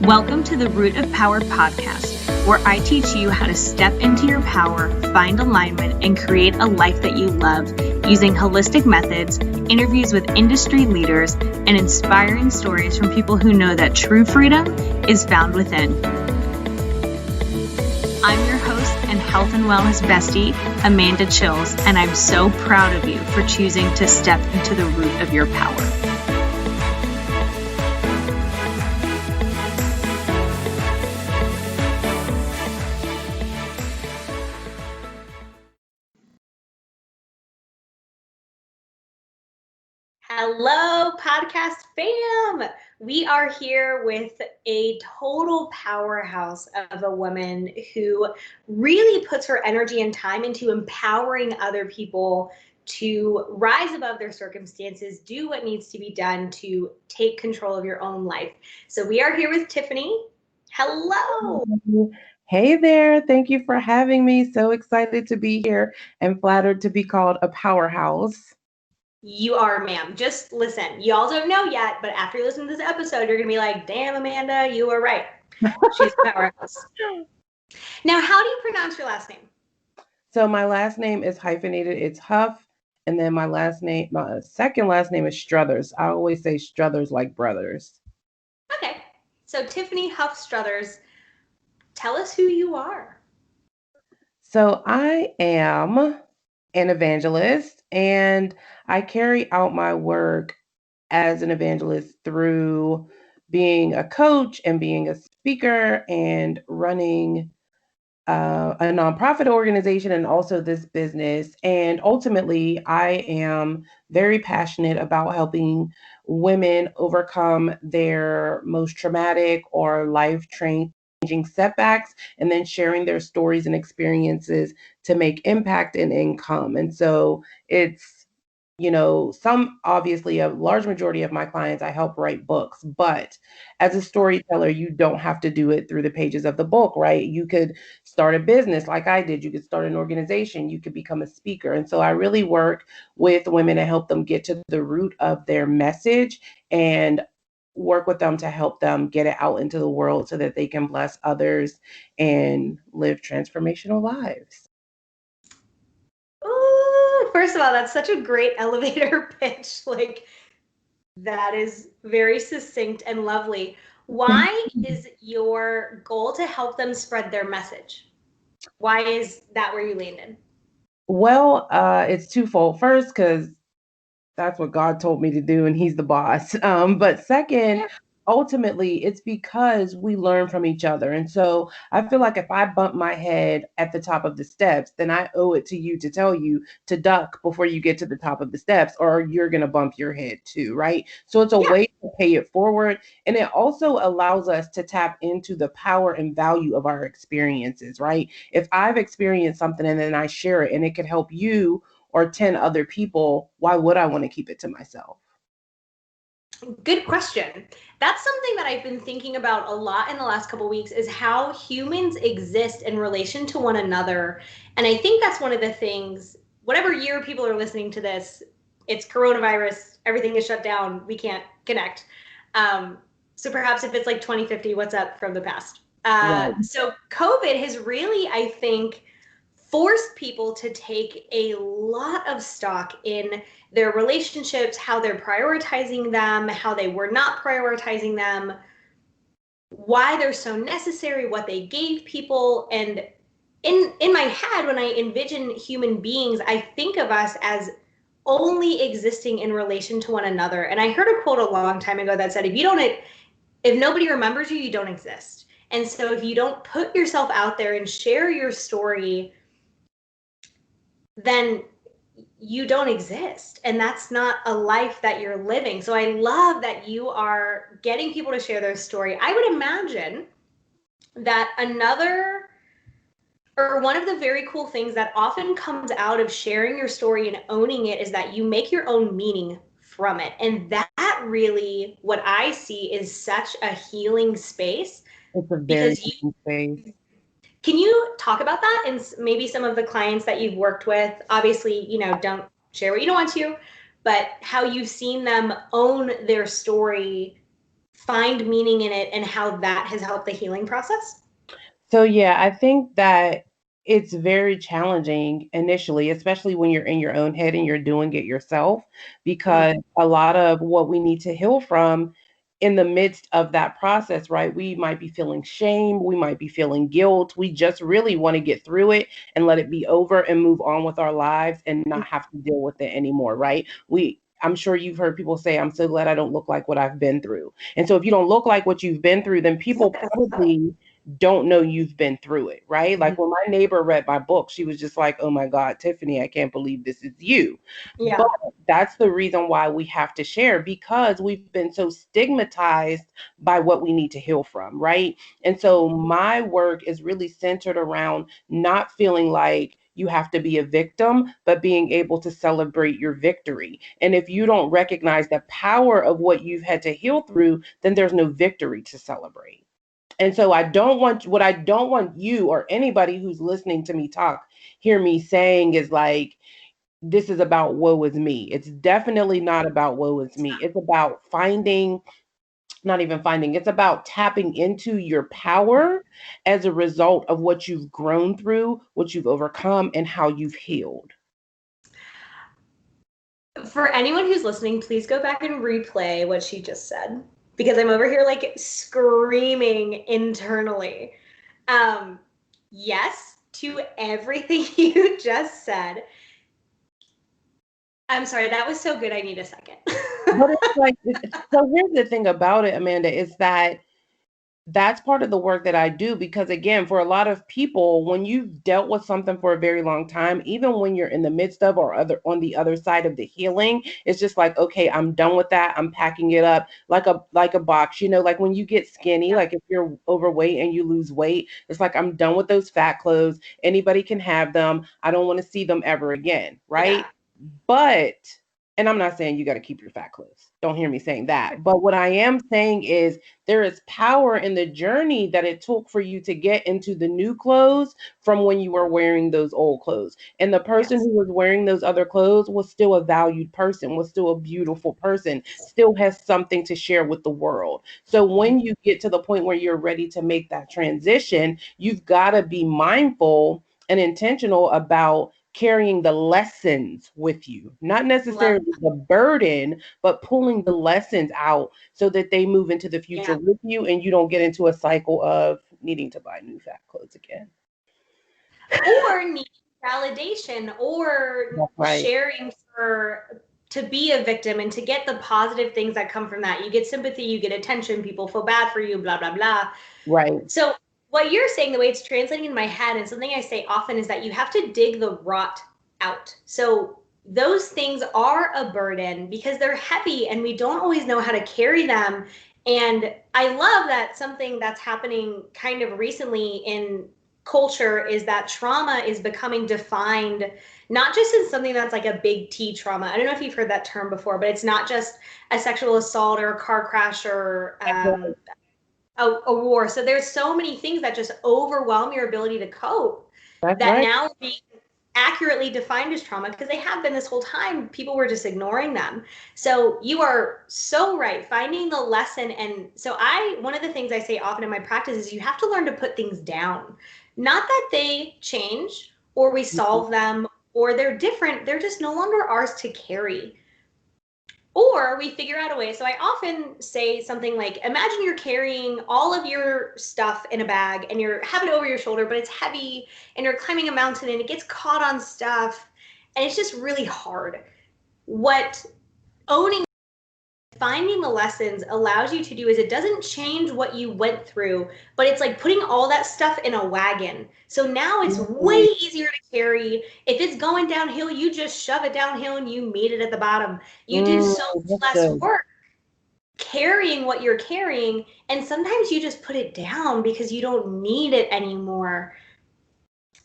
Welcome to the Root of Power podcast, where I teach you how to step into your power, find alignment, and create a life that you love using holistic methods, interviews with industry leaders, and inspiring stories from people who know that true freedom is found within. I'm your host and health and wellness bestie, Amanda Chills, and I'm so proud of you for choosing to step into the root of your power. Hello, podcast fam. We are here with a total powerhouse of a woman who really puts her energy and time into empowering other people to rise above their circumstances, do what needs to be done to take control of your own life. So we are here with Tiffany. Hello. Hey there. Thank you for having me. So excited to be here and flattered to be called a powerhouse. You are, ma'am. Just listen. Y'all don't know yet, but after you listen to this episode, you're going to be like, damn, Amanda, you were right. She's a powerhouse. Now, how do you pronounce your last name? So my last name is hyphenated. It's Huff. And then my second last name is Strothers. I always say Strothers like brothers. Okay. So Tiffany Huff Strothers, tell us who you are. So I am an evangelist, and I carry out my work as an evangelist through being a coach and being a speaker and running a nonprofit organization and also this business. And ultimately, I am very passionate about helping women overcome their most traumatic or life changing setbacks and then sharing their stories and experiences to make impact and income. And so it's some obviously a large majority of my clients, I help write books, but as a storyteller, you don't have to do it through the pages of the book, right? You could start a business like I did. You could start an organization. You could become a speaker. And so I really work with women to help them get to the root of their message and work with them to help them get it out into the world so that they can bless others and live transformational lives. First of all, that's such a great elevator pitch. Like, that is very succinct and lovely. Why is your goal to help them spread their message? Why is that where you landed? Well, it's twofold. First, because that's what God told me to do, and He's the boss. But second, ultimately, it's because we learn from each other. And so I feel like if I bump my head at the top of the steps, then I owe it to you to tell you to duck before you get to the top of the steps, or you're going to bump your head too, right? So it's a way to pay it forward. And it also allows us to tap into the power and value of our experiences, right? If I've experienced something and then I share it and it could help you or 10 other people, why would I want to keep it to myself? Good question. That's something that I've been thinking about a lot in the last couple of weeks, is how humans exist in relation to one another. And I think that's one of the things, whatever year people are listening to this, it's coronavirus, everything is shut down, we can't connect. So perhaps if it's like 2050, what's up from the past? Right. So COVID has really, I think, forced people to take a lot of stock in their relationships, how they're prioritizing them, how they were not prioritizing them, why they're so necessary, what they gave people. And in my head, when I envision human beings, I think of us as only existing in relation to one another. And I heard a quote a long time ago that said, if nobody remembers you, you don't exist. And so if you don't put yourself out there and share your story, then you don't exist. And that's not a life that you're living. So I love that you are getting people to share their story. I would imagine that one of the very cool things that often comes out of sharing your story and owning it is that you make your own meaning from it. And that really, what I see, is such a healing space. It's a very healing space. Can you talk about that and maybe some of the clients that you've worked with? Obviously, don't share what you don't want to, but how you've seen them own their story find meaning in it and how that has helped the healing process? So yeah, I think that it's very challenging initially, especially when you're in your own head and you're doing it yourself, because a lot of what we need to heal from in the midst of that process, right? We might be feeling shame, we might be feeling guilt. We just really want to get through it and let it be over and move on with our lives and not have to deal with it anymore, right? I'm sure you've heard people say, I'm so glad I don't look like what I've been through. And so if you don't look like what you've been through, then people Yes. probably don't know you've been through it, right? Like when my neighbor read my book, she was just like, oh my God, Tiffany, I can't believe this is you. But Yeah. that's the reason why we have to share, because we've been so stigmatized by what we need to heal from, right? And so my work is really centered around not feeling like you have to be a victim, but being able to celebrate your victory. And if you don't recognize the power of what you've had to heal through, then there's no victory to celebrate. And so what I don't want you or anybody who's listening to me talk, hear me saying is like, this is about woe is me. It's definitely not about woe is me. It's about not even finding, it's about tapping into your power as a result of what you've grown through, what you've overcome, and how you've healed. For anyone who's listening, please go back and replay what she just said because I'm over here like screaming internally. Um, yes to everything you just said. I'm sorry, that was so good. I need a second. But it's like, so here's the thing about it, Amanda, is that that's part of the work that I do, because again, for a lot of people, when you've dealt with something for a very long time, even when you're in the midst of or other on the other side of the healing, it's just like, okay, I'm done with that. I'm packing it up like a box, like when you get skinny, Yeah. like if you're overweight and you lose weight, it's like I'm done with those fat clothes. Anybody can have them. I don't want to see them ever again, Yeah. right? But, and I'm not saying you got to keep your fat clothes. Don't hear me saying that. But what I am saying is there is power in the journey that it took for you to get into the new clothes from when you were wearing those old clothes. And the person Yes. who was wearing those other clothes was still a valued person, was still a beautiful person, still has something to share with the world. So when you get to the point where you're ready to make that transition, you've got to be mindful and intentional about carrying the lessons with you, not Love. necessarily the burden, but pulling the lessons out so that they move into the future Yeah. with you and you don't get into a cycle of needing to buy new fat clothes again. Or need validation or That's right. sharing for to be a victim and to get the positive things that come from that. You get sympathy, you get attention, people feel bad for you, blah, blah, blah. Right. So what you're saying, the way it's translating in my head, and something I say often is that you have to dig the rot out. So those things are a burden because they're heavy and we don't always know how to carry them. And I love that something that's happening kind of recently in culture is that trauma is becoming defined not just as something that's like a big T trauma. I don't know if you've heard that term before, but it's not just a sexual assault or a car crash or a war. So there's so many things that just overwhelm your ability to cope That's that right. now being accurately defined as trauma because they have been this whole time. People were just ignoring them. So you are so right. Finding the lesson. And so one of the things I say often in my practice is you have to learn to put things down. Not that they change or we Mhm. solve them or they're different. They're just no longer ours to carry, or we figure out a way. So I often say something like, imagine you're carrying all of your stuff in a bag and you're having it over your shoulder, but it's heavy and you're climbing a mountain and it gets caught on stuff and it's just really hard. What owning, finding the lessons allows you to do is it doesn't change what you went through, but it's like putting all that stuff in a wagon. So now it's way Mhm. easier to carry. If it's going downhill, you just shove it downhill and you meet it at the bottom. You do so much That's less good. work carrying what you're carrying, and sometimes you just put it down because you don't need it anymore.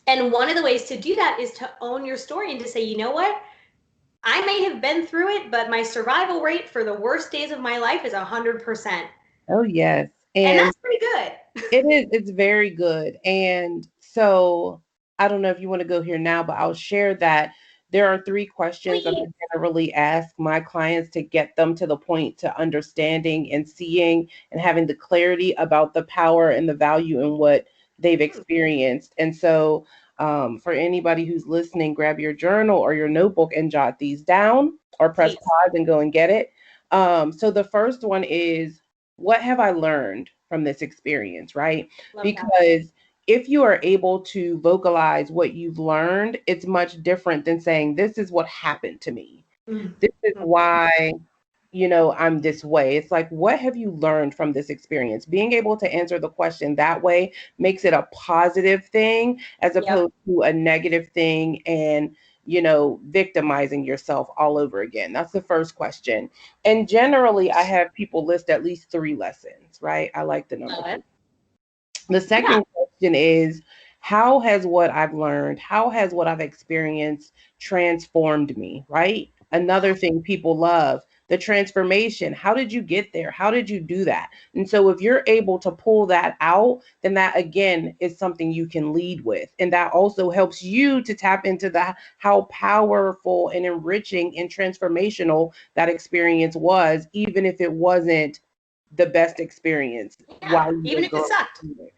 And one of the ways to do that is to own your story and to say, you know what, I may have been through it, but my survival rate for the worst days of my life is 100%, Oh, yes. and And that's pretty good. it's very good. And so I don't know if you want to go here now, but I'll share that there are 3 questions that I Please. generally ask my clients to get them to the point to understanding and seeing and having the clarity about the power and the value in what they've Hmm, experienced. And so, for anybody who's listening, grab your journal or your notebook and jot these down or press please. pause and go and get it. So, the first one is, what have I learned from this experience, right? Love that. Because if you are able to vocalize what you've learned, it's much different than saying, this is what happened to me. Mm, This is mm, why, I'm this way. It's like, what have you learned from this experience? Being able to answer the question that way makes it a positive thing as yep. opposed to a negative thing and, victimizing yourself all over again. That's the first question. And generally, I have people list at least 3 lessons, right? I like the number Love 3. it. The Yeah. second question is, how has what I've learned, how has what I've experienced transformed me, right? Another thing people love, the transformation. How did you get there? How did you do that? And so if you're able to pull that out, then that again is something you can lead with. And that also helps you to tap into the how powerful and enriching and transformational that experience was, even if it wasn't the best experience Yeah. while you Even were if it going sucked. through it.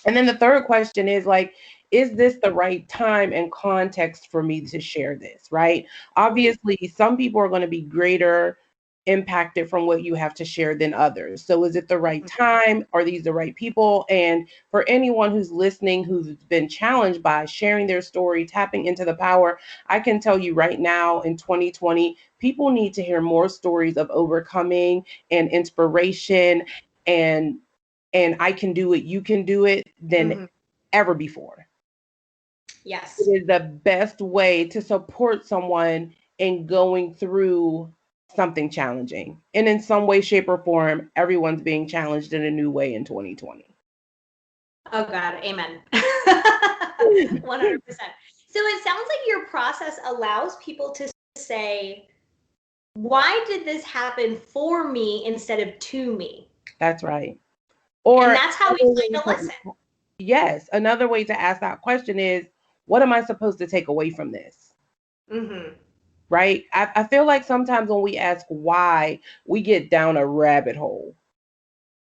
And then the third question is like, is this the right time and context for me to share this, right? Mm, Obviously, some people are going to be greater impacted from what you have to share than others. So is it the right mm, time? Are these the right people? And for anyone who's listening who's been challenged by sharing their story, tapping into the power, I can tell you right now in 2020, people need to hear more stories of overcoming and inspiration and I can do it, you can do it than mhm. ever before. Yes. It is the best way to support someone in going through something challenging. And in some way, shape, or form, everyone's being challenged in a new way in 2020. Oh God, amen. 100%. So it sounds like your process allows people to say, why did this happen for me instead of to me? That's right. And Or that's how we another find way a lesson. to, yes, another way to ask that question is, what am I supposed to take away from this? Hmm. Right? I feel like sometimes when we ask why, we get down a rabbit hole.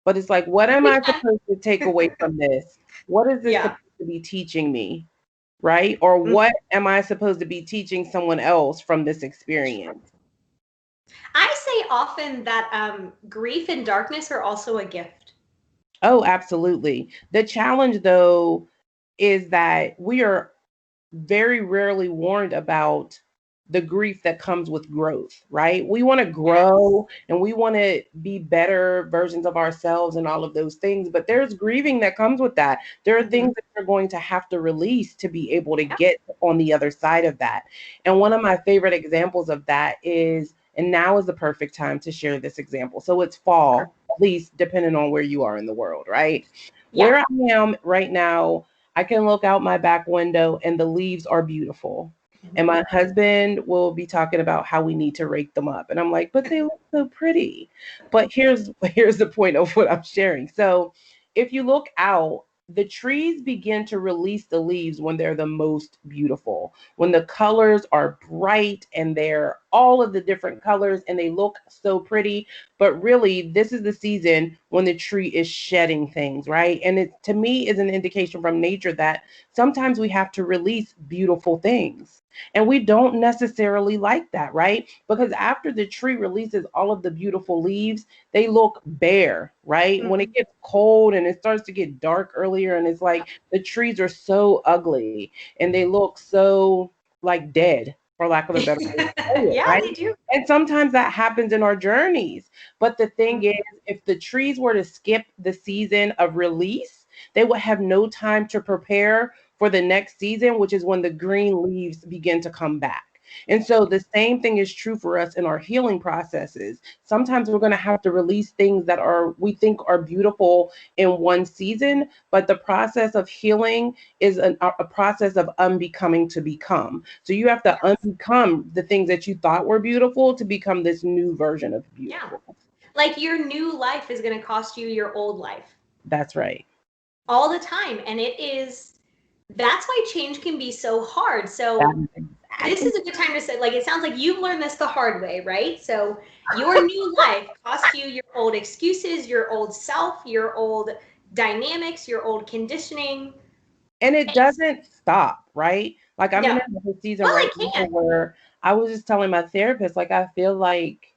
But it's like, what am We I can. supposed to take away from this? What is this Yeah. supposed to be teaching me? Right? Or Mhm. what am I supposed to be teaching someone else from this experience? I say often that grief and darkness are also a gift. Oh, absolutely. The challenge, though, is that we are very rarely warned about the grief that comes with growth, right? We want to Yes. grow and we want to be better versions of ourselves and all of those things, but there's grieving that comes with that. There are Hmm. things that you're going to have to release to be able to Yep. get on the other side of that. And one of my favorite examples of that is, and now is the perfect time to share this example. So it's Sure. fall, at least depending on where you are in the world, right? Yeah. Where I am right now, I can look out my back window and the leaves are beautiful. And Mhm. my husband will be talking about how we need to rake them up. And I'm like, but they look so pretty. But here's the point of what I'm sharing. So if you look out, the trees begin to release the leaves when they're the most beautiful, when the colors are bright and they're all of the different colors and they look so pretty. But really, this is the season when the tree is shedding things, right? And it to me is an indication from nature that sometimes we have to release beautiful things. And we don't necessarily like that, right? Because after the tree releases all of the beautiful leaves, they look bare, right? When it Mhm. gets cold and it starts to get dark earlier, and it's like the trees are so ugly and they look so like dead, for lack of a better way to say it, Yeah, right? they do. And sometimes that happens in our journeys. But the thing is, Mhm. if the trees were to skip the season of release, they would have no time to prepare for the next season, which is when the green leaves begin to come back. And so the same thing is true for us in our healing processes. Sometimes we're going to have to release things that are we think are beautiful in one season, but the process of healing is a process of unbecoming to become. So you have to Yes. unbecome the things that you thought were beautiful to become this new version of Yeah. beautiful. Like your new life is going to cost you your old life That's right. all the time. And it is, that's why change can be so hard. That So is I This can, is a good time to say, like, it sounds like you've learned this the hard way, right? So your new life cost you your old excuses, your old self, your old dynamics, your old conditioning. and it It's doesn't stop, right? Like I'm in no. another season Well, right it now can. where I was just telling my therapist, like I feel like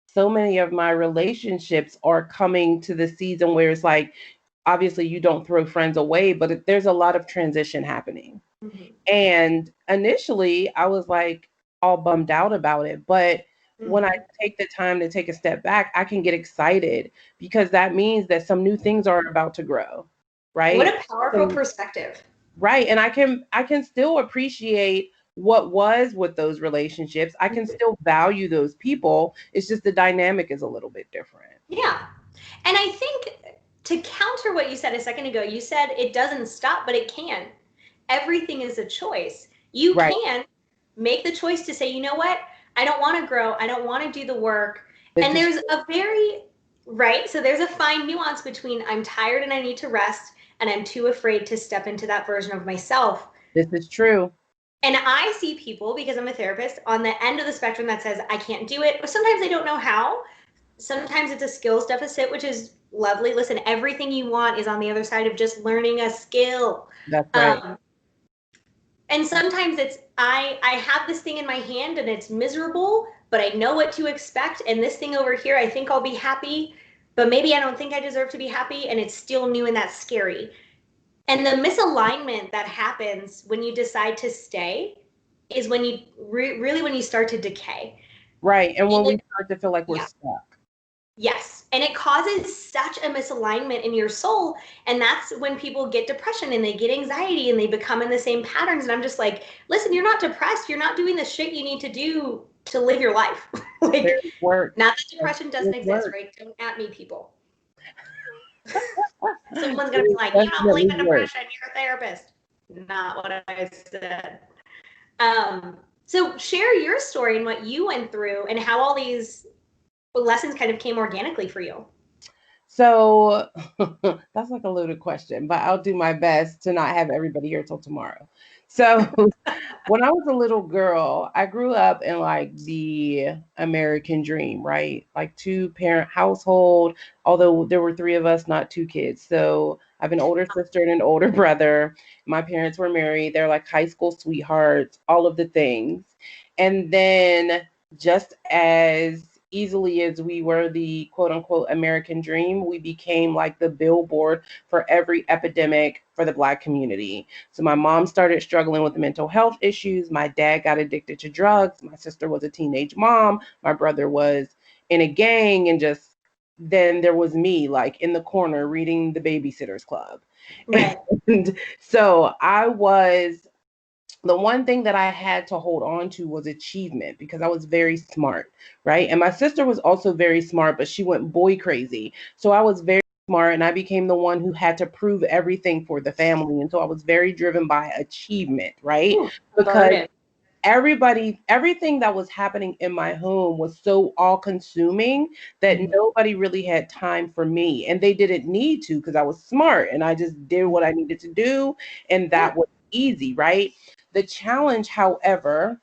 so many of my relationships are coming to the season where it's like, obviously you don't throw friends away, but there's a lot of transition happening. Mhm. And initially, I was like all bummed out about it. But when I Mhm. take the time to take a step back, I can get excited because that means that some new things are about to grow, What right? a powerful So, perspective. right. And I can still appreciate what was with those relationships. I can still value those people. It's just the dynamic is a little bit different. Yeah. And I think to counter what you said a second ago, you said it doesn't stop, but it can. Everything is a choice. You Right. can make the choice to say, you know what? I don't want to grow. I don't want to do the work. This And is there's a very, right? So there's a fine nuance between I'm tired and I need to rest, and I'm too afraid to step into that version of myself. this is true. And I see people, because I'm a therapist, on the end of the spectrum that says, I can't do it. Or sometimes they don't know how. Sometimes it's a skills deficit, which is lovely. Listen, everything you want is on the other side of just learning a skill. That's right. Um, and sometimes it's I have this thing in my hand and it's miserable, but I know what to expect. And this thing over here, I think I'll be happy, but maybe I don't think I deserve to be happy, and it's still new and that's scary. And the misalignment that happens when you decide to stay is when you really when you start to decay. Right. And when And we it, start to feel like we're yeah, stuck. yes. And it causes such a misalignment in your soul. And that's when people get depression and they get anxiety and they become in the same patterns. And I'm just like, listen, you're not depressed. You're not doing the shit you need to do to live your life. Like, There's work. not that depression doesn't There's exist, work. right? Don't at me, people. Someone's going to be There's like, you don't believe definitely in work. depression. You're a therapist. Not what I said. So share your story and what you went through and how all these lessons kind of came organically for you. So that's like a loaded question, but I'll do my best to not have everybody here till tomorrow. So when I was a little girl, I grew up in like the American dream, right? Like two parent household, although there were three of us, not two kids. So I have an older sister and an older brother. My parents were married. They're like high school sweethearts, all of the things. And then just as easily as we were the quote unquote American dream, we became like the billboard for every epidemic for the Black community. So my mom started struggling with mental health issues. My dad got addicted to drugs. My sister was a teenage mom. My brother was in a gang. And just then there was me like in the corner reading the Babysitters Club. Right. And so I was the one thing that I had to hold on to was achievement because I was very smart, right? And my sister was also very smart, but she went boy crazy. So I was very smart and I became the one who had to prove everything for the family. And so I was very driven by achievement, right? Ooh, a Because burden. everything that was happening in my home was so all consuming that Mhm. nobody really had time for me. And they didn't need to because I was smart and I just did what I needed to do. And Yeah. that was easy, right? The challenge, however,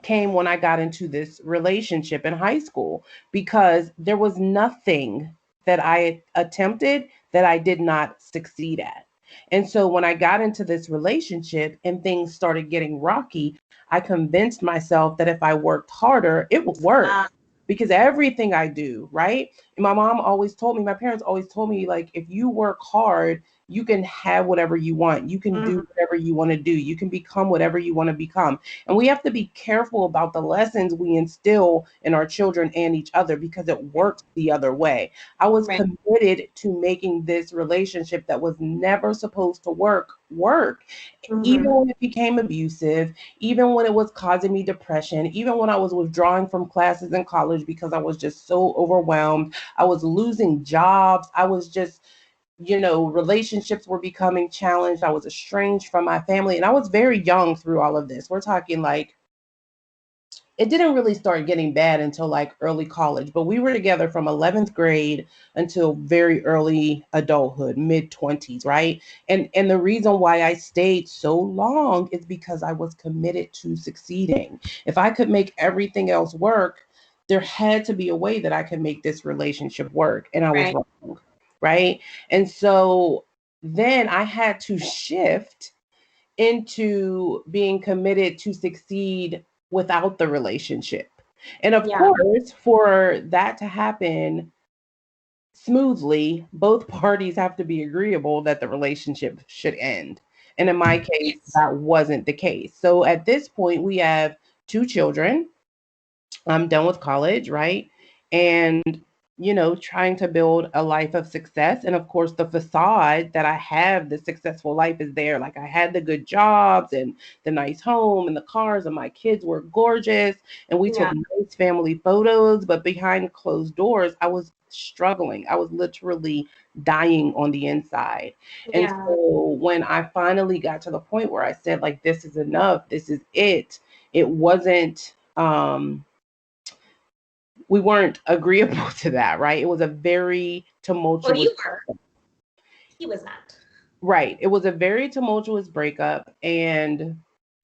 came when I got into this relationship in high school because there was nothing that I attempted that I did not succeed at. And so when I got into this relationship and things started getting rocky, I convinced myself that if I worked harder, it would work. Uh, Because everything I do, right? And my mom always told me, my parents always told me, like, if you work hard, you can have whatever you want. You can do mhm. whatever you want to do. You can become whatever you want to become. And we have to be careful about the lessons we instill in our children and each other because it works the other way. I was Right. committed to making this relationship that was never supposed to work. Even Mhm. when it became abusive, even when it was causing me depression, even when I was withdrawing from classes in college because I was just so overwhelmed, I was losing jobs, I was just relationships were becoming challenged. I was estranged from my family, and I was very young through all of this. We're talking like it didn't really start getting bad until like early college, but we were together from 11th grade until very early adulthood, mid 20s, right? And the reason why I stayed so long is because I was committed to succeeding. If I could make everything else work, there had to be a way that I could make this relationship work, and I was Right. wrong, right? And so then I had to shift into being committed to succeed without the relationship. And of Yeah. course, for that to happen smoothly, both parties have to be agreeable that the relationship should end. And in my case, Yes. that wasn't the case. So at this point, we have two children. I'm done with college, right? And, trying to build a life of success. And of course, the facade that I have, the successful life is there. Like I had the good jobs and the nice home and the cars, and my kids were gorgeous. And we took Yeah. nice family photos. But behind closed doors, I was struggling. I was literally dying on the inside. And Yeah. so when I finally got to the point where I said, like, this is enough, this is it wasn't we weren't agreeable to that, right? It was a very Well, tumultuous, you were. He was not. right. It was a very tumultuous breakup. And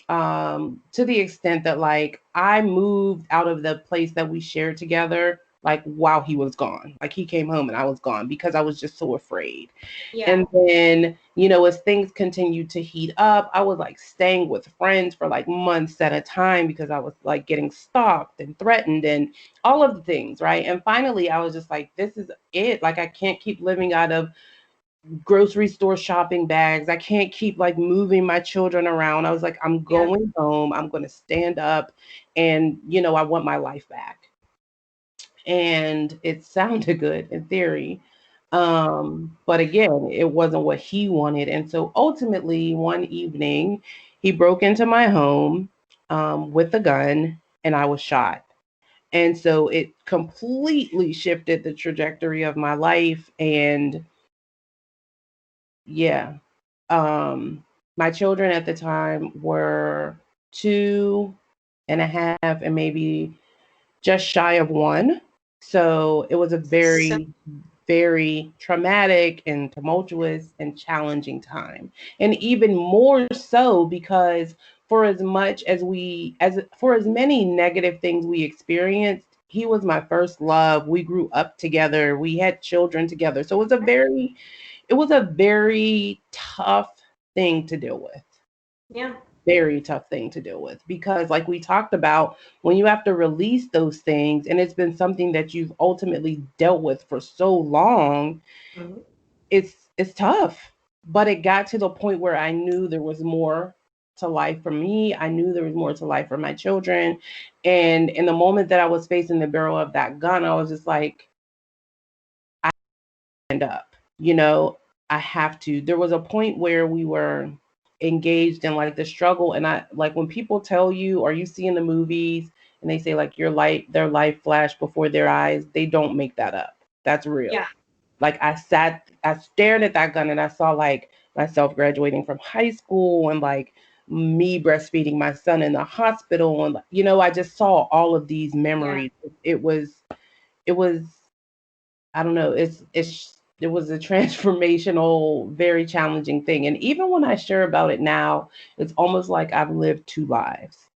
to the extent that like I moved out of the place that we shared together, like while he was gone. Like he came home and I was gone because I was just so afraid. Yeah. And then, as things continued to heat up, I was like staying with friends for like months at a time because I was like getting stalked and threatened and all of the things, right? And finally, I was just like, this is it. Like, I can't keep living out of grocery store shopping bags. I can't keep like moving my children around. I was like, I'm Yeah. going home. I'm going to stand up and, I want my life back. And it sounded good in theory. But again, it wasn't what he wanted. And so ultimately, one evening, he broke into my home with a gun and I was shot. And so it completely shifted the trajectory of my life. And yeah, my children at the time were 2.5 and maybe just shy of 1. So it was a So very, very traumatic and tumultuous and challenging time. And even more so because for as much as for as many negative things we experienced, he was my first love. We grew up together. We had children together. So it was a very tough thing to deal with. yeah. Very tough thing to deal with because, like we talked about, when you have to release those things and it's been something that you've ultimately dealt with for so long, Mhm. it's tough. But it got to the point where I knew there was more to life for me. I knew there was more to life for my children. And in the moment that I was facing the barrel of that gun, I was just like, stand up. I have to. There was a point where we were engaged in like the struggle, and I like when people tell you or you see in the movies and they say like their life flashed before their eyes, they don't make that up. That's Yeah. real. Like I stared at that gun and I saw like myself graduating from high school and like me breastfeeding my son in the hospital and I just saw all of these Yeah. memories. It was I don't know. It was a transformational, very challenging thing. And even when I share about it now, it's almost like I've lived two lives.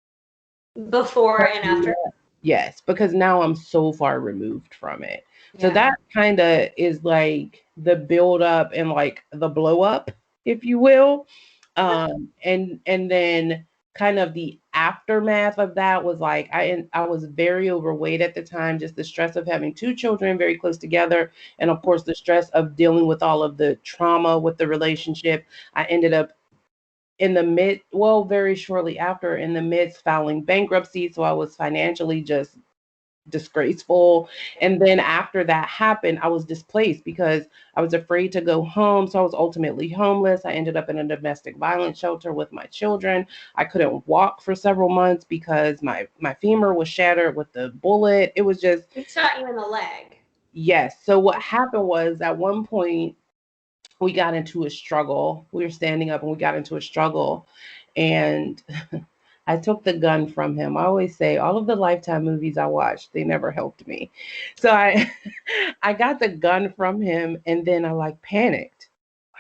Before and after. Yes, because now I'm so far removed from it. So Yeah. that kind of is like the build up and like the blow up, if you will. And then kind of the aftermath of that was like I was very overweight at the time, just the stress of having two children very close together, and of course the stress of dealing with all of the trauma with the relationship. I ended up very shortly after, in the midst filing bankruptcy. So I was financially just disgraceful. And then after that happened, I was displaced because I was afraid to go home. So I was ultimately homeless. I ended up in a domestic violence shelter with my children. I couldn't walk for several months because my femur was shattered with the bullet. It was just, He shot you in the leg. yes. So what happened was at one point we got into a struggle. We were standing up and we got into a struggle. And I took the gun from him. I always say all of the Lifetime movies I watched, they never helped me. So I I got the gun from him and then I like panicked.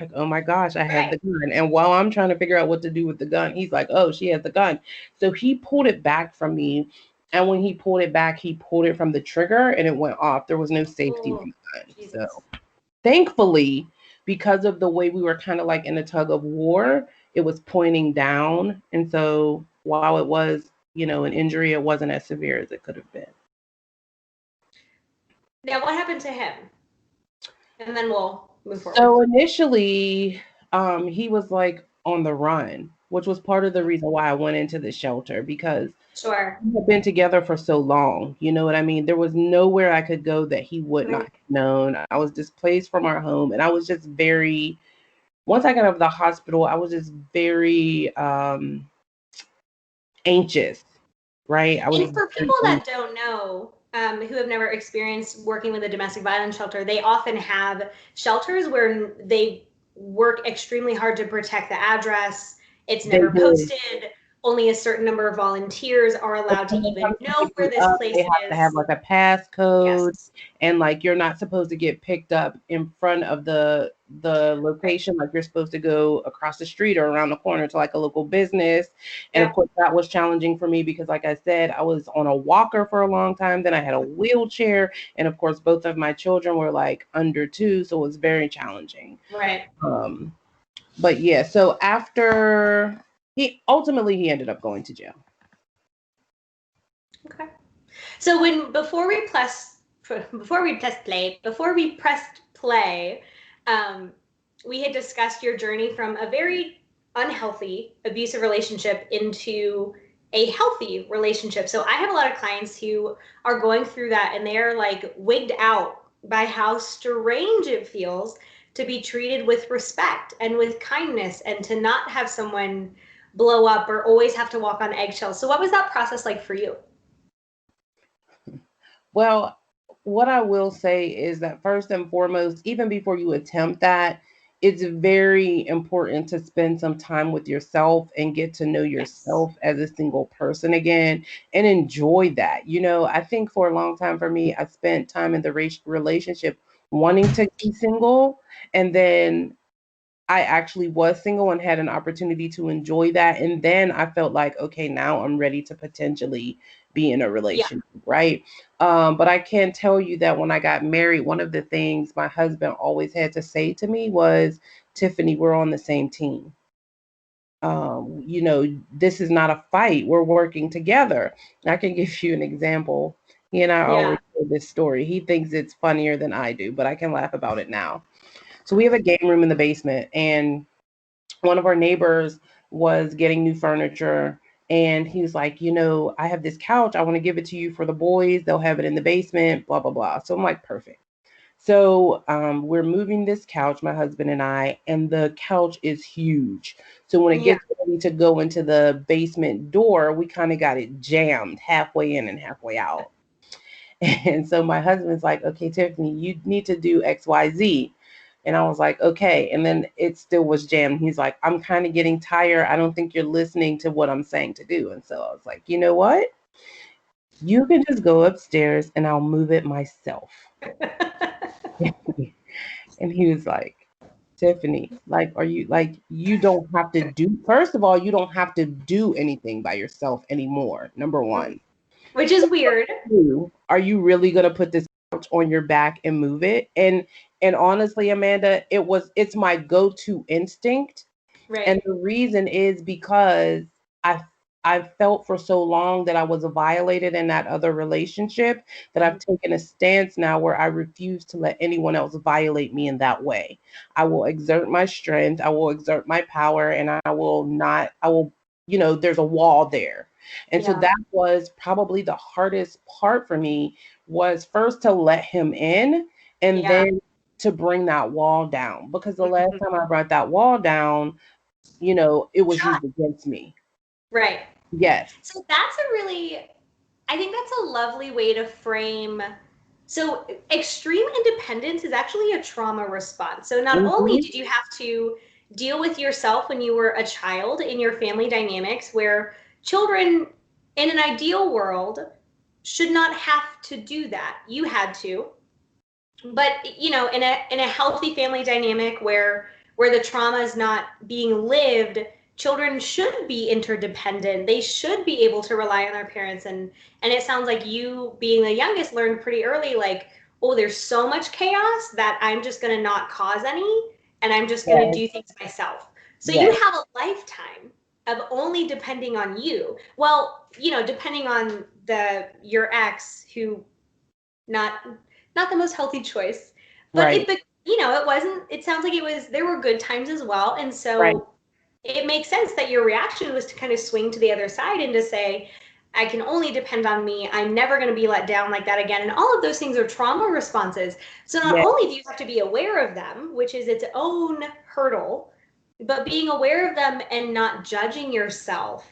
Like, oh my gosh, I have Right. the gun. And while I'm trying to figure out what to do with the gun, he's like, oh, she has the gun. So he pulled it back from me. And when he pulled it back, he pulled it from the trigger and it went off. There was no safety on Oh, the gun. So Jesus. thankfully, because of the way we were kind of like in a tug of war, it was pointing down. And so while it was, an injury, it wasn't as severe as it could have been. Now, what happened to him? And then we'll move forward. So initially, he was like on the run, which was part of the reason why I went into the shelter because Sure. we had been together for so long. You know what I mean? There was nowhere I could go that he would not Right. have known. I was displaced from our home, and I was just very. Once I got out of the hospital, I was just very anxious. Right? I was And for very people that anxious. don't know, who have never experienced working with a domestic violence shelter, they often have shelters where they work extremely hard to protect the address. It's They never did. posted. Only a certain number of volunteers are If allowed to someone even comes to know pick where you this up, they place have to have is. like a passcode, Yes. and like you're not supposed to get picked up in front of the Right. location. Like you're supposed to go across the street or around the corner to like a local business. And of Yep. course, that was challenging for me because, like I said, I was on a walker for a long time. Then I had a wheelchair, and of course, both of my children were like under 2, so it was very challenging. Right. Um, but yeah, so after he ended up going to jail. Okay. So when before we pressed play, um, we had discussed your journey from a very unhealthy, abusive relationship into a healthy relationship. So I have a lot of clients who are going through that and they're like wigged out by how strange it feels to be treated with respect and with kindness and to not have someone blow up or always have to walk on eggshells. So what was that process like for you? Well, what I will say is that first and foremost, even before you attempt that, it's very important to spend some time with yourself and get to know Yes. yourself as a single person again and enjoy that. I think for a long time for me, I spent time in the relationship wanting to be single. And then I actually was single and had an opportunity to enjoy that. And then I felt like, okay, now I'm ready to potentially be in a Yeah. relationship, right? But I can tell you that when I got married, one of the things my husband always had to say to me was, Tiffany, we're on the same team. This is not a fight. We're working together. I can give you an example. He and I Yeah. always say this story. He thinks it's funnier than I do, but I can laugh about it now. So we have a game room in the basement, and one of our neighbors was getting new furniture, and he was like, I have this couch. I want to give it to you for the boys. They'll have it in the basement, blah, blah, blah. So I'm like, perfect. So we're moving this couch, my husband and I, and the couch is huge. So when it Yeah. gets ready to go into the basement door, we kind of got it jammed halfway in and halfway out. And so my husband's like, okay, Tiffany, you need to do XYZ. And I was like, okay. And then it still was jammed. He's like, I'm kind of getting tired. I don't think you're listening to what I'm saying to do. And so I was like, you know what? You can just go upstairs and I'll move it myself. And he was like, Tiffany, like, are you like, you don't have to do, first of all, you don't have to do anything by yourself anymore. Number one. Which is weird. Are you really going to put this couch on your back and move it? And honestly, Amanda, it's my go-to instinct. Right. And the reason is because I I felt for so long that I was violated in that other relationship that I've taken a stance now where I refuse to let anyone else violate me in that way. I will exert my strength, I will exert my power, and I will, there's a wall there. And so Yeah. that was probably the hardest part for me, was first to let him in and Yeah. then to bring that wall down, because the last Mhm. time I brought that wall down, it was Shot. used against me. Right. Yes. So I think that's a lovely way to frame. So extreme independence is actually a trauma response. So not only Mhm. did you have to deal with yourself when you were a child in your family dynamics where children in an ideal world should not have to do that. You had to, but in a healthy family dynamic where the trauma is not being lived, children should be interdependent. They should be able to rely on their parents, and it sounds like you being the youngest learned pretty early, like, oh, there's so much chaos that I'm just going to not cause any, and I'm just going to Yes, do things myself. So you yes, have a lifetime of only depending on you. Well, depending on the your ex, who not not the most healthy choice, but right, it wasn't. It sounds like it was. There were good times as well, and right. so it makes sense that your reaction was to kind of swing to the other side and to say, I can only depend on me. I'm never going to be let down like that again. And all of those things are trauma responses. So not Yes, only do you have to be aware of them, which is its own hurdle, but being aware of them and not judging yourself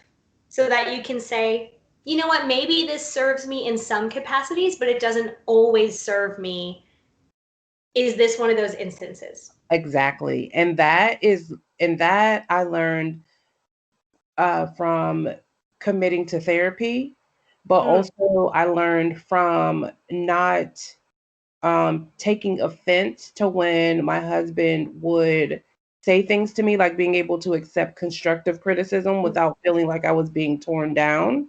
so that you can say, you know what, maybe this serves me in some capacities, but it doesn't always serve me. Is this one of those instances? exactly. And that I learned from committing to therapy, but Mm, also I learned from not taking offense to when my husband would say things to me, like being able to accept constructive criticism without feeling like I was being torn down.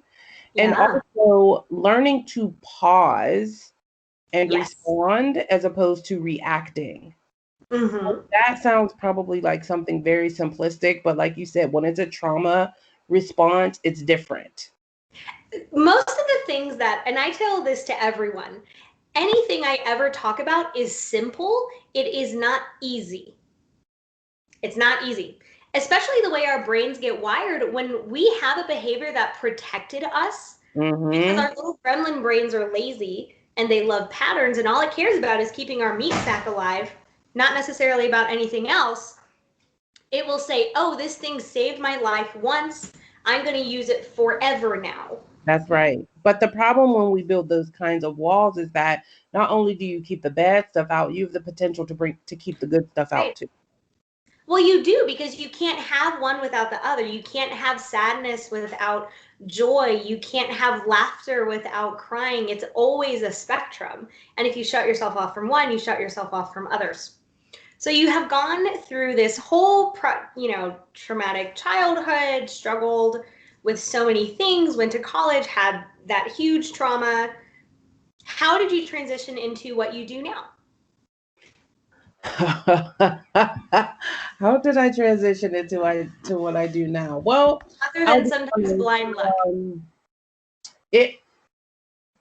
And yeah. also learning to pause and Yes. respond as opposed to reacting. Mm-hmm. That sounds probably like something very simplistic, but like you said, when it's a trauma response, it's different. Most of the things that, and I tell this to everyone, anything I ever talk about is simple. It is not easy. It's not easy, especially the way our brains get wired when we have a behavior that protected us, because Mm-hmm. our little gremlin brains are lazy and they love patterns, and all it cares about is keeping our meat sack alive, not necessarily about anything else. It will say, oh, this thing saved my life once. I'm going to use it forever now. That's right. But the problem when we build those kinds of walls is that not only do you keep the bad stuff out, you have the potential to keep the good stuff out Right. too. Well, you do, because you can't have one without the other. You can't have sadness without joy. You can't have laughter without crying. It's always a spectrum. And if you shut yourself off from one, you shut yourself off from others. So you have gone through this whole, traumatic childhood, struggled with so many things, went to college, had that huge trauma. How did you transition into what you do now? How did I transition to what I do now? Well, Other I'll than be sometimes honest, blind luck. it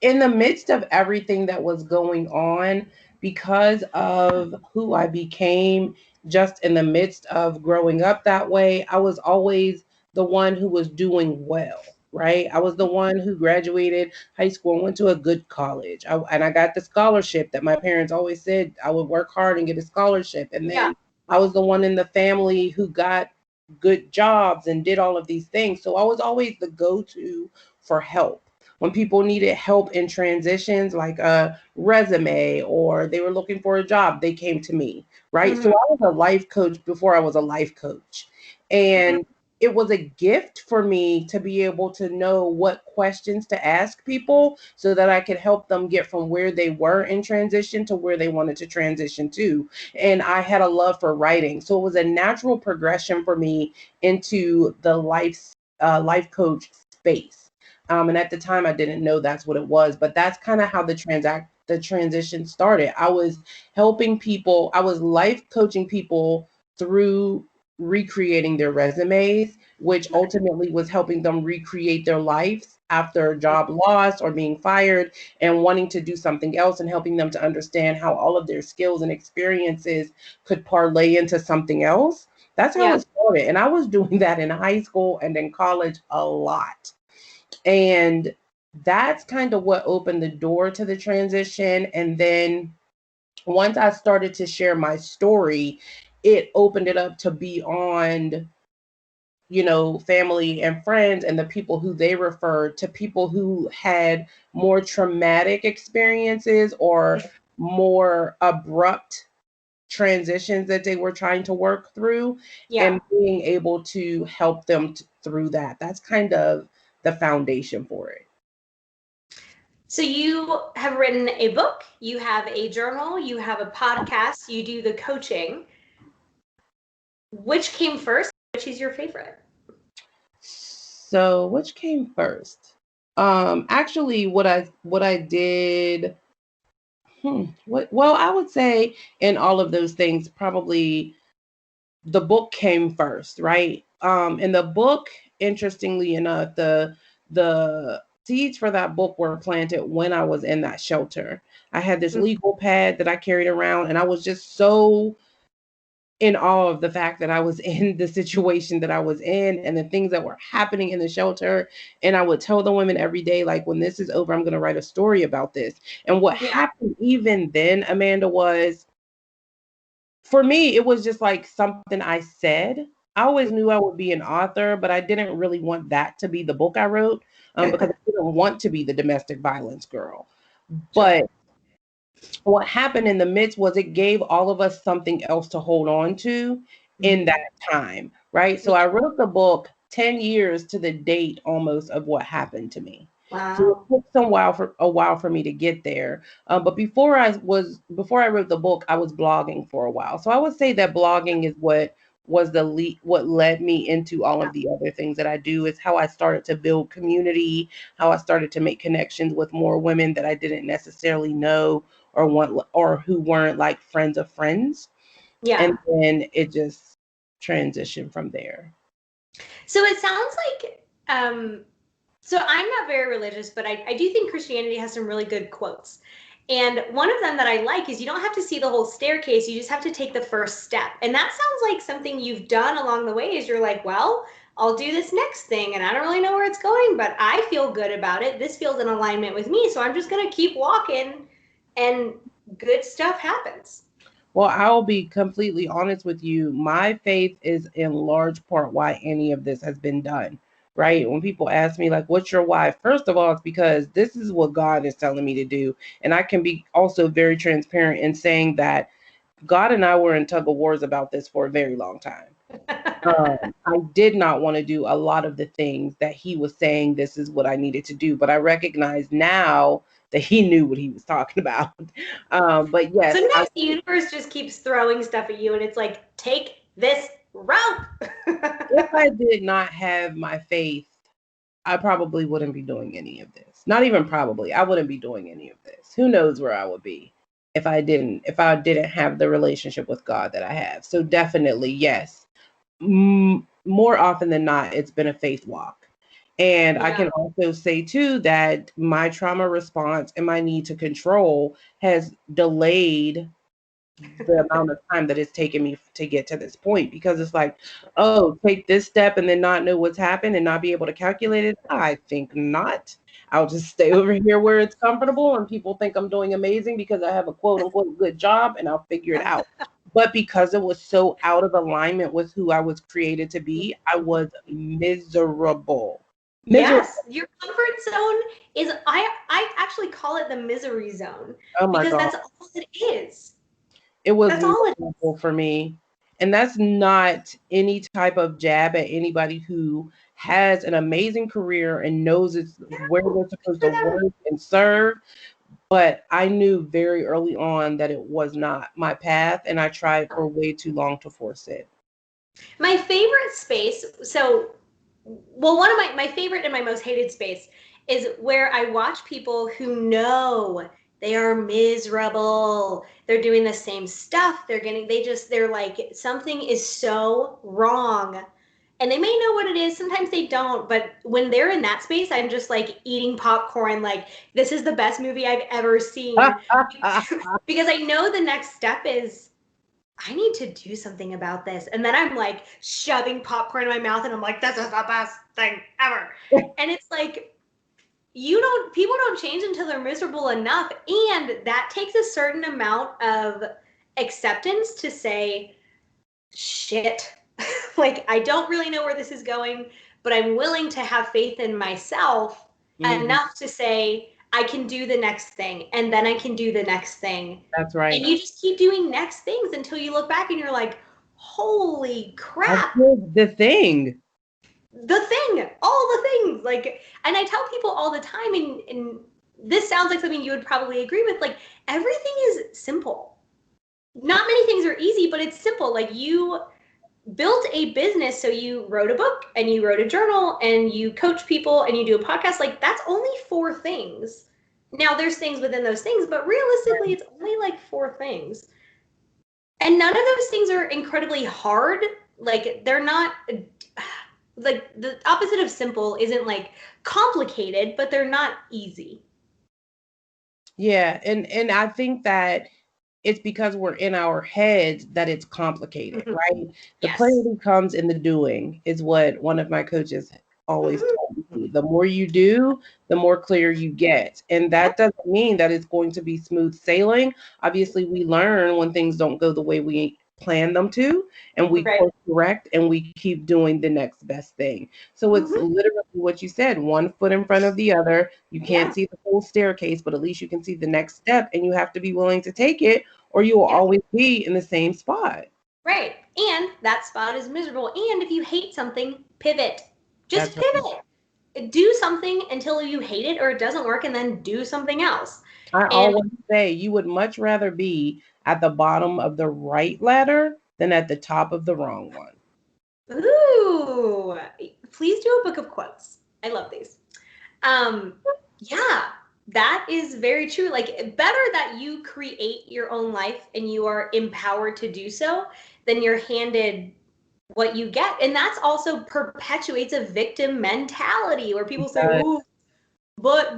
in the midst of everything that was going on, because of who I became, just in the midst of growing up that way, I was always the one who was doing well, right? I was the one who graduated high school and went to a good college. And I got the scholarship that my parents always said I would work hard and get a scholarship. And Yeah. then I was the one in the family who got good jobs and did all of these things. So I was always the go to for help when people needed help in transitions, like a resume, or they were looking for a job, they came to me, right? So Hmm. I was a life coach before I was a life coach. And it was a gift for me to be able to know what questions to ask people so that I could help them get from where they were in transition to where they wanted to transition to. And I had a love for writing. So it was a natural progression for me into the life coach space. And at the time, I didn't know that's what it was, but that's kind of how the transition started. I was helping people. I was life coaching people through recreating their resumes, which ultimately was helping them recreate their lives after job loss or being fired and wanting to do something else, and helping them to understand how all of their skills and experiences could parlay into something else. That's how Yeah. it started. And I was doing that in high school and in college a lot. And that's kind of what opened the door to the transition. And then once I started to share my story, it opened it up to beyond, family and friends and the people who they referred to, people who had more traumatic experiences or more abrupt transitions that they were trying to work through, Yeah. and being able to help them through that. That's kind of the foundation for it. So you have written a book, you have a journal, you have a podcast, you do the coaching. Which came first? Which is your favorite? So which came first? Actually, what I did. Well, I would say in all of those things, probably the book came first, right? In the book, interestingly enough, the seeds for that book were planted when I was in that shelter. I had this legal pad that I carried around, and I was just so in awe of the fact that I was in the situation that I was in and the things that were happening in the shelter. And I would tell the women every day, like, when this is over, I'm going to write a story about this. And what happened even then, Amanda, was for me, it was just like something I said. I always knew I would be an author, but I didn't really want that to be the book I wrote because I didn't want to be the domestic violence girl. But what happened in the midst was it gave all of us something else to hold on to in that time, right? So I wrote the book 10 years to the date almost of what happened to me. So it took a while for me to get there. But before I wrote the book, I was blogging for a while. So I would say that blogging is what what led me into all of the other things that I do. Is how I started to build community, how I started to make connections with more women that I didn't necessarily know or who weren't like friends of friends. Yeah. And then it just transitioned from there. So it sounds like so I'm not very religious, but I do think Christianity has some really good quotes. And one of them that I like is you don't have to see the whole staircase, you just have to take the first step. And that sounds like something you've done along the way is you're like, well, I'll do this next thing and I don't really know where it's going, but I feel good about it. This feels in alignment with me, so I'm just going to keep walking and good stuff happens. Well, I'll be completely honest with you. My faith is in large part why any of this has been done, right? When people ask me, like, what's your why? First of all, it's because this is what God is telling me to do. And I can be also very transparent in saying that God and I were in tug of wars about this for a very long time. I did not want to do a lot of the things that he was saying this is what I needed to do, but I recognize now that he knew what he was talking about. But yes, sometimes the universe just keeps throwing stuff at you and it's like, take this route. if I did not have my faith, I probably wouldn't be doing any of this. Not even probably, I wouldn't be doing any of this. Who knows where I would be if I didn't have the relationship with God that I have. So definitely, yes. More often than not, it's been a faith walk. And I can also say too that my trauma response and my need to control has delayed the amount of time that it's taken me to get to this point, because it's like, oh, take this step and then not know what's happened and not be able to calculate it. I think not. I'll just stay over here where it's comfortable and people think I'm doing amazing because I have a quote unquote good job and I'll figure it out. But because it was so out of alignment with who I was created to be, I was miserable. Yes, your comfort zone is I actually call it the misery zone Oh my because God. that's all it is. It was That's all it miserable for me. And that's not any type of jab at anybody who has an amazing career and knows it's where they're supposed to work and serve. But I knew very early on that it was not my path, and I tried for way too long to force it. My favorite space, so well, one of my favorite and my most hated space is where I watch people who know they are miserable. They're doing the same stuff. They're like, something is so wrong. And they may know what it is. Sometimes they don't. But when they're in that space, I'm just like eating popcorn, like, this is the best movie I've ever seen. Because I know the next step is I need to do something about this. And then I'm like shoving popcorn in my mouth and I'm like, this is the best thing ever. And it's like, people don't change until they're miserable enough. And that takes a certain amount of acceptance to say, shit, like, I don't really know where this is going, but I'm willing to have faith in myself enough to say, I can do the next thing, and then I can do the next thing. That's right. And you just keep doing next things until you look back and you're like, holy crap. I did the thing. all the things. Like, and I tell people all the time, and this sounds like something you would probably agree with. Like, everything is simple. Not many things are easy, but it's simple. Like, you built a business, so you wrote a book and you wrote a journal and you coach people and you do a podcast. Like, that's only four things. Now there's things within those things, but realistically it's only like four things. And none of those things are incredibly hard. Like, they're not, like, the opposite of simple isn't like complicated, but they're not easy. Yeah, and I think that it's because we're in our heads that it's complicated, Mhm. right? The Yes. clarity comes in the doing, is what one of my coaches always Mhm. told me. The more you do, the more clear you get. And Yep. that doesn't mean that it's going to be smooth sailing. Obviously, we learn when things don't go the way we plan them to, and we Right. course correct and we keep doing the next best thing. So it's Hmm. literally what you said, one foot in front of the other. You can't Yeah. see the whole staircase, but at least you can see the next step, and you have to be willing to take it, or you will Yeah. always be in the same spot. Right. And that spot is miserable. And if you hate something, pivot. Just That's right. pivot. Do something until you hate it or it doesn't work, and then do something else. I And always say you would much rather be at the bottom of the right ladder than at the top of the wrong one. ooh, please do a book of quotes. I love these. Um, yeah, that is very true. Like, better that you create your own life and you are empowered to do so than you're handed what you get. And that's also perpetuates a victim mentality where people say, Uh, "Ooh, but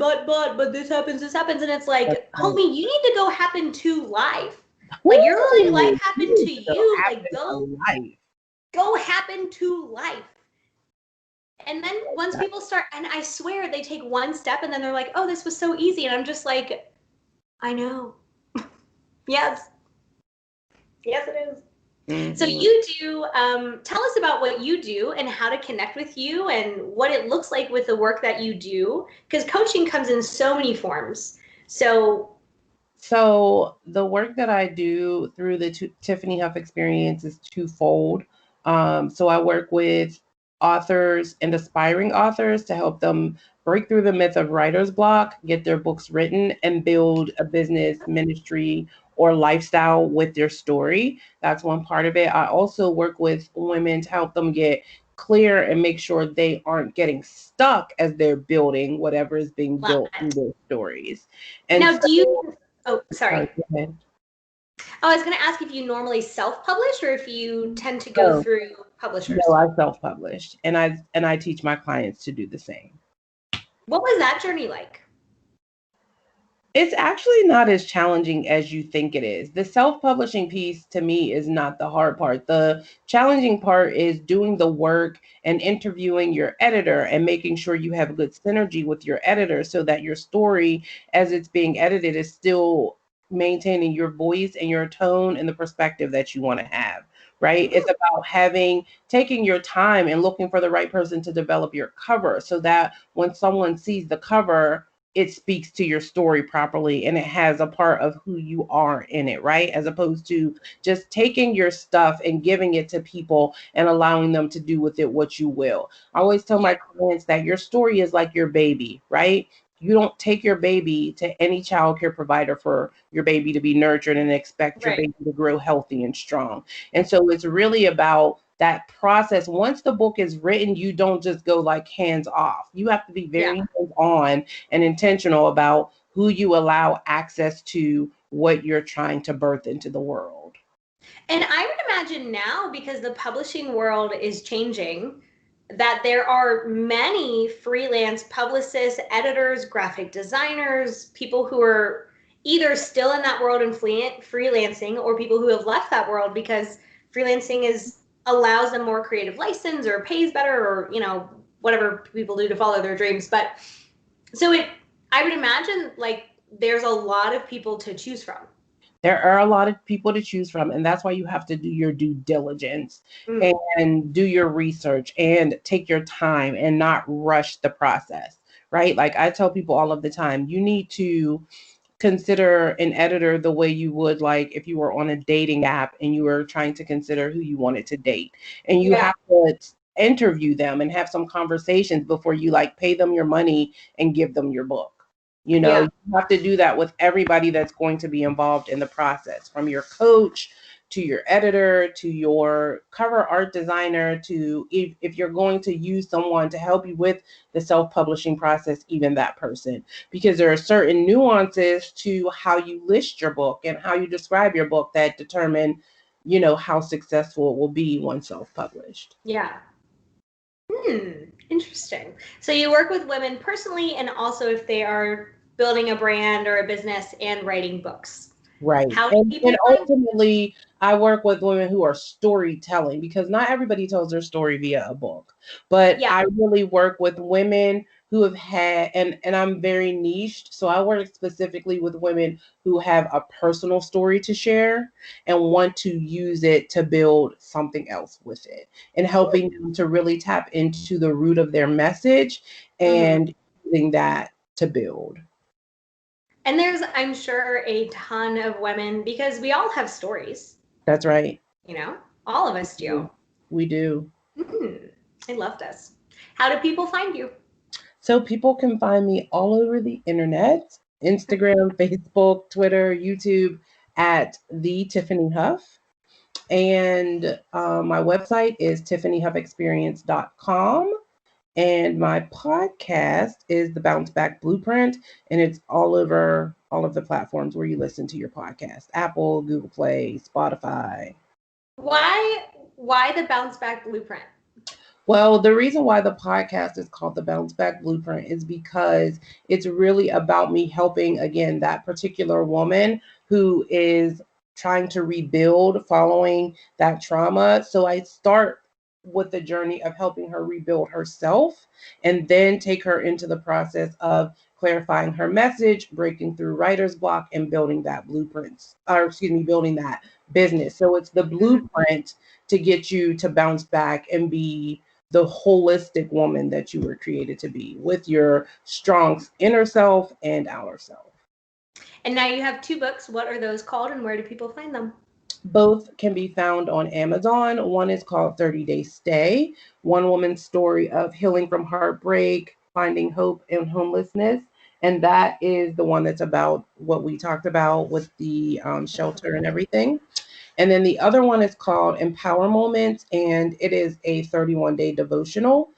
this happens," and it's that's like, right. homie, you need to go happen to life. Like, you're letting life Woo! happen You to need to you. Like, happen to life. go happen to life. And then once people start, and I swear they take one step and then they're like, "Oh, this was so easy," and I'm just like, I know. Yes, yes, it is. So Mm-hmm. you do. Tell us about what you do and how to connect with you and what it looks like with the work that you do, because coaching comes in so many forms. So So the work that I do through the Tiffany Huff experience is twofold. So I work with authors and aspiring authors to help them break through the myth of writer's block, get their books written, and build a business, ministry, or lifestyle with their story. That's one part of it. I also work with women to help them get clear and make sure they aren't getting stuck as they're building whatever is being love built through it. their stories. And Now, so do you? Oh, sorry. sorry, go ahead. Oh, I was going to ask if you normally self-publish or if you tend to go No, through no, publishers. I self-published, and I teach my clients to do the same. What was that journey like? It's actually not as challenging as you think it is. The self-publishing piece to me is not the hard part. The challenging part is doing the work and interviewing your editor and making sure you have good synergy with your editor so that your story, as it's being edited, is still maintaining your voice and your tone and the perspective that you want to have. Right? It's about taking your time and looking for the right person to develop your cover so that when someone sees the cover, it speaks to your story properly and it has a part of who you are in it, right? As opposed to just taking your stuff and giving it to people and allowing them to do with it what you will. I always tell Yeah, my clients that your story is like your baby, right? You don't take your baby to any child care provider for your baby to be nurtured and expect your right. baby to grow healthy and strong. And so it's really about that process. Once the book is written, you don't just go like hands off. You have to be Yeah. very hands on and intentional about who you allow access to what you're trying to birth into the world. And I would imagine now, because the publishing world is changing, that there are many freelance publicists, editors, graphic designers, people who are either still in that world and freelancing, or people who have left that world because freelancing is allows them more creative license or pays better, or whatever people do to follow their dreams. But so it I would imagine, like, there's a lot of people to choose from. There are a lot of people to choose from, and that's why you have to do your due diligence Mm, and do your research and take your time and not rush the process, right? Like I tell people all of the time, you need to consider an editor the way you would like if you were on a dating app and you were trying to consider who you wanted to date. And you yeah. have to interview them and have some conversations before you like pay them your money and give them your book. You know, Yeah. you have to do that with everybody that's going to be involved in the process, from your coach to your editor to your cover art designer to if you're going to use someone to help you with the self-publishing process, even that person, because there are certain nuances to how you list your book and how you describe your book that determine, you know, how successful it will be once self-published. Yeah. Interesting. So you work with women personally and also if they are building a brand or a business and writing books. Right. How do And people find? ultimately, I work with women who are storytelling because not everybody tells their story via a book. But Yeah. I really work with women who have had, and I'm very niched. So I work specifically with women who have a personal story to share and want to use it to build something else with it, and helping them to really tap into the root of their message Mhm. and using that to build. And there's, I'm sure, a ton of women because we all have stories, That's right. you know? All of us do. We do. I love this. How do people find you? So people can find me all over the internet: Instagram, Facebook, Twitter, YouTube at the Tiffany Huff. And my website is tiffanyhuffexperience.com. And my podcast is the Bounce Back Blueprint. And it's all over all of the platforms where you listen to your podcast: Apple, Google Play, Spotify. Why the bounce back blueprint? Well, the reason why the podcast is called the Bounce Back Blueprint is because it's really about me helping, again, that particular woman who is trying to rebuild following that trauma. So I start with the journey of helping her rebuild herself and then take her into the process of clarifying her message, breaking through writer's block, and building that blueprint, or excuse me, building that business. So it's the blueprint to get you to bounce back and be the holistic woman that you were created to be, with your strong inner self and outer self. And now you have two books. What are those called and where do people find them? Both can be found on Amazon. One is called 30 Day Stay, one woman's story of healing from heartbreak, finding hope in homelessness. And that is the one that's about what we talked about with the shelter and everything. And then the other one is called Empower Moments, and it is a 31-day devotional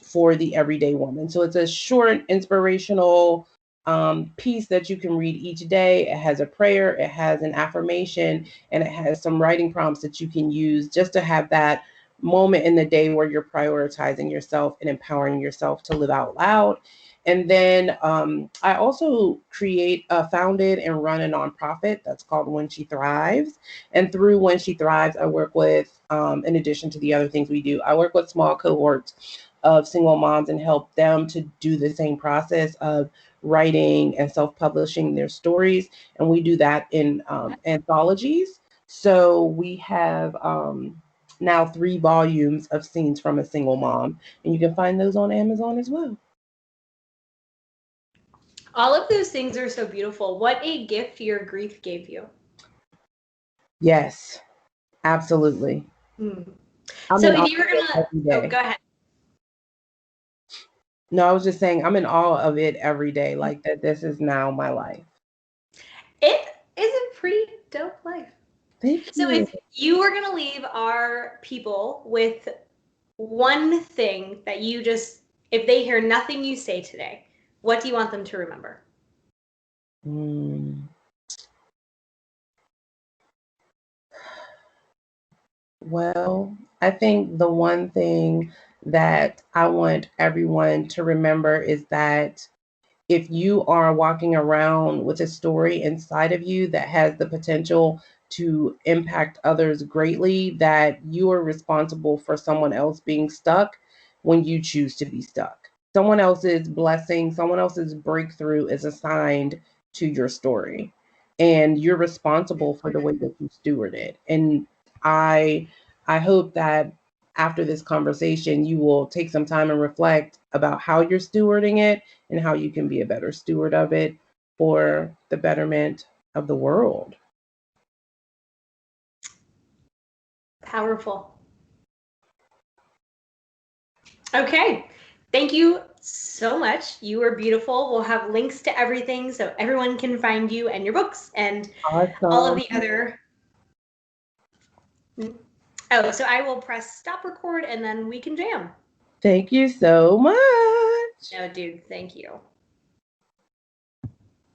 for the everyday woman. So it's a short, inspirational piece that you can read each day. It has a prayer, it has an affirmation, and it has some writing prompts that you can use just to have that moment in the day where you're prioritizing yourself and empowering yourself to live out loud. And then I also founded and run a nonprofit that's called When She Thrives. And through When She Thrives, I work with, in addition to the other things we do, I work with small cohorts of single moms and help them to do the same process of writing and self-publishing their stories. And we do that in anthologies. So we have now 3 volumes of Scenes from a Single Mom, and you can find those on Amazon as well. All of those things are so beautiful. What a gift your grief gave you. Yes, absolutely. I'm So in if awe you were of it gonna, every oh, day. go ahead. No, I was just saying I'm in awe of it every day, like that this is now my life. It is a pretty dope life. Thank So you. if you were gonna leave our people with one thing that you just, if they hear nothing you say today, what do you want them to remember? Mm. Well, I think the one thing that I want everyone to remember is that if you are walking around with a story inside of you that has the potential to impact others greatly, that you are responsible for someone else being stuck when you choose to be stuck. Someone else's blessing, someone else's breakthrough is assigned to your story, and you're responsible for the way that you steward it. And I I hope that after this conversation, you will take some time and reflect about how you're stewarding it and how you can be a better steward of it for the betterment of the world. Powerful. Okay. Thank you so much. You are beautiful. We'll have links to everything so everyone can find you and your books and all of Awesome. the other. Oh, so I will press stop record and then we can jam. Thank you so much. No, dude, thank you.